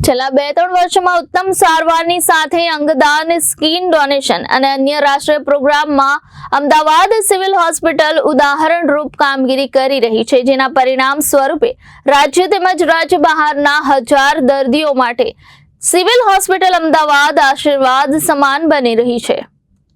છેલ્લા 2-3 વર્ષોમાં ઉત્તમ સારવારની સાથે અંગદાન, સ્કિન ડોનેશન અને અન્ય રાષ્ટ્રીય પ્રોગ્રામમાં અમદાવાદ સિવિલ હોસ્પિટલ ઉદાહરણરૂપ કામગીરી કરી રહી છે, જેના પરિણામ સ્વરૂપે રાજ્ય તેમજ રાજ્ય બહારના 1000 દર્દીઓ માટે સિવિલ હોસ્પિટલ અમદાવાદ આશીર્વાદ સમાન બની રહી છે।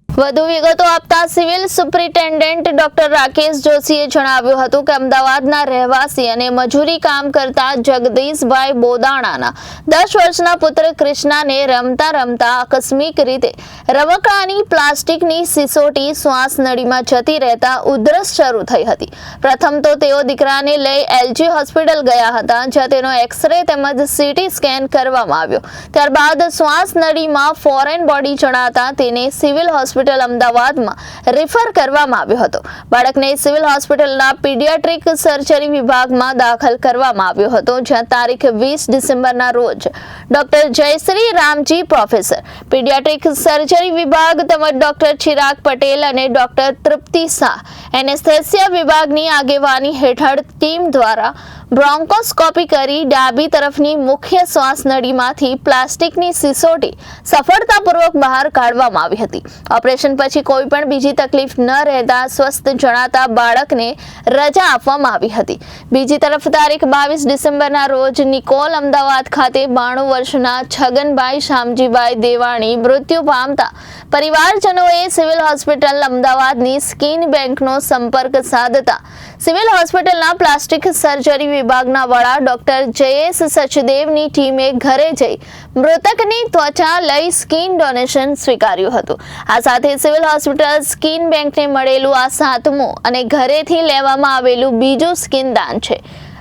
વધુ વિગતો આપતા સિવિલ સુપ્રિન્ટેન્ડન્ટ ડોક્ટર રાકેશ જોશીએ જણાવ્યું હતું કે અમદાવાદના રહેવાસી અને મજૂરી કામ કરતા જગદીશભાઈ બોદાણાના 10 વર્ષના પુત્ર કૃષ્ણાને રમતા રમતા આકસ્મિક રીતે રમકડાની પ્લાસ્ટિકની સિસોટી શ્વાસ નળીમાં જતી રહેતા ઉધરસ શરૂ થઈ હતી। પ્રથમ તો તેઓ દીકરાને લઈ એલજી હોસ્પિટલ ગયા હતા, જ્યાં તેનો એક્સરે તેમજ સીટી સ્કેન કરવામાં આવ્યો। ત્યારબાદ શ્વાસ નળીમાં ફોરેન બોડી જણાતા તેને સિવિલ હોસ્પિટલ અમદાવાદમાં રેફર કરવામાં આવ્યો હતો। બાળકને સિવિલ હોસ્પિટલના પીડિયાટ્રિક સર્જરી વિભાગમાં દાખલ કરવામાં આવ્યો હતો, જ્યાં તારીખ 20 ડિસેમ્બરના રોજ ડોક્ટર જયશ્રી રામજી પ્રોફેસર પીડિયાટ્રિક સર્જરી વિભાગ તેમજ ડોક્ટર ચિરાગ પટેલ અને ડોક્ટર તૃપ્તિ શાહ એનેસ્થેસિયા વિભાગની આગેવાની હેઠળ ટીમ દ્વારા બ્રોન્કોસ્કોપી કરી ડાબી તરફની મુખ્ય શ્વાસ નળીમાંથી પ્લાસ્ટિકની સિસોટી સફળતાપૂર્વક બહાર કાઢવામાં આવી હતી। ઓપરેશન પછી કોઈ પણ બીજી તકલીફ ન રહેતા સ્વસ્થ જણાતા બાળકને રજા આપવામાં આવી હતી। બીજી તરફ તારીખ 22 ડિસેમ્બરના રોજ નિકોલ અમદાવાદ ખાતે 92 વર્ષના છગનભાઈ શામજીભાઈ દેવાણી મૃત્યુ પામતા પરિવારજનોએ સિવિલ હોસ્પિટલ અમદાવાદની સ્કિન બેંકનો સંપર્ક સાધતા સિવિલ હોસ્પિટલના પ્લાસ્ટિક સર્જરી વિભાગના વડા ડોક્ટર જયેશ સચદેવની ટીમે ઘરે જઈ મૃતકની ત્વચા લઈ સ્કિન ડોનેશન સ્વીકાર્યું હતું। આ સાથે સિવિલ હોસ્પિટલ સ્કિન બેંકને મળેલું આ 7મું અને ઘરેથી લેવામાં આવેલું બીજું સ્કિન દાન છે।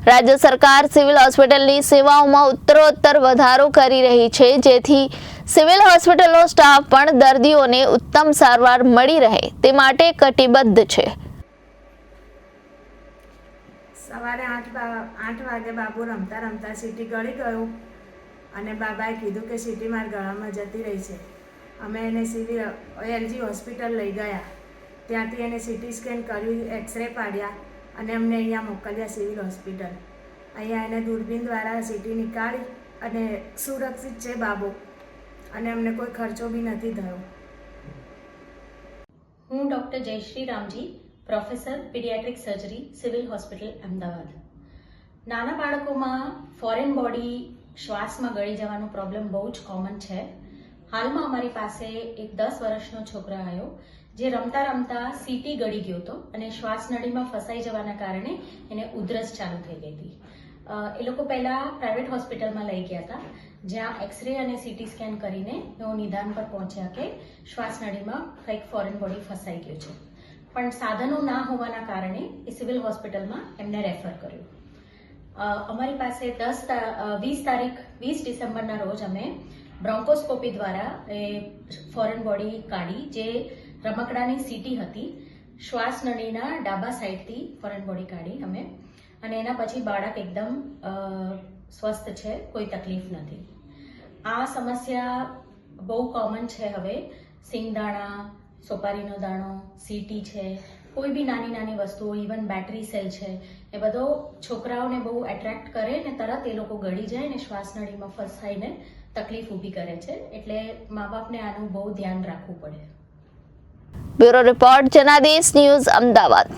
રાજ્ય સરકાર સિવિલ હોસ્પિટલની સેવાઓમાં ઉત્તરોત્તર વધારો કરી રહી છે, જેથી સિવિલ હોસ્પિટલનો સ્ટાફ પણ દર્દીઓને ઉત્તમ સારવાર મળી રહે તે માટે કટિબદ્ધ છે। સવારે 8 વાગે બાબુ રમતા રમતા સીટી ગળી ગયું અને બાબાએ કીધું કે સીટી મારા ગળામાં જતી રહી છે। અમે એને સિવિલ એલજી હોસ્પિટલ લઈ ગયા, ત્યાંથી એને સીટી સ્કેન કર્યું, એક્સરે પાડ્યા અને અમને અહીંયા મોકલ્યા સિવિલ હોસ્પિટલ। અહીંયા એને દૂરબીન દ્વારા સીટી નીકાળી અને સુરક્ષિત છે બાબુ અને અમને કોઈ ખર્ચો બી નથી થયો। હું ડૉક્ટર જયશ્રી Ramji professor paediatric surgery civil hospital Ahmedabad. નાના બાળકોમાં ફોરેન બોડી શ્વાસમાં ગળી જવાનો પ્રોબ્લેમ બહુ જ કોમન છે। હાલમાં અમારી પાસે એક 10 વર્ષનો છોકરો આવ્યો, જે રમતા રમતા સીટી ગળી ગયો હતો અને શ્વાસ નળીમાં ફસાઈ જવાના કારણે એને ઉધરસ ચાલુ થઈ ગઈ હતી। એ લોકો પહેલાં પ્રાઇવેટ હોસ્પિટલમાં લઈ ગયા હતા, જ્યાં એક્સરે અને સીટી સ્કેન કરીને તેઓ નિદાન પર પહોંચ્યા કે શ્વાસ નળીમાં કંઈક ફોરેન બોડી ફસાઈ ગયું છે, પણ સાધનો ના હોવાના કારણે એ સિવિલ હોસ્પિટલમાં એમને રેફર કર્યું। અમારી પાસે 20 ડિસેમ્બરના રોજ અમે બ્રોન્કોસ્કોપી દ્વારા એ ફોરેન બોડી કાઢી, જે રમકડાની સીટી હતી। શ્વાસ નળીના ડાબા સાઈડથી ફોરેન બોડી કાઢી અમે, અને એના પછી બાળક એકદમ સ્વસ્થ છે, કોઈ તકલીફ નથી। આ સમસ્યા બહુ કોમન છે હવે। સિંગદાણા, સોપારીનો દાણો, સીટી છે, કોઈ બી નાની નાની વસ્તુઓ, ઇવન બેટરી સેલ છે, એ બધો છોકરાઓને બહુ એટ્રેક્ટ કરે ને તરત એ લોકો ગળી જાય ને શ્વાસ નળીમાં ફસાઈને તકલીફ ઊભી કરે છે, એટલે મા બાપને આનું બહુ ધ્યાન રાખવું પડે। Bureau report Janadesh news Ahmedabad.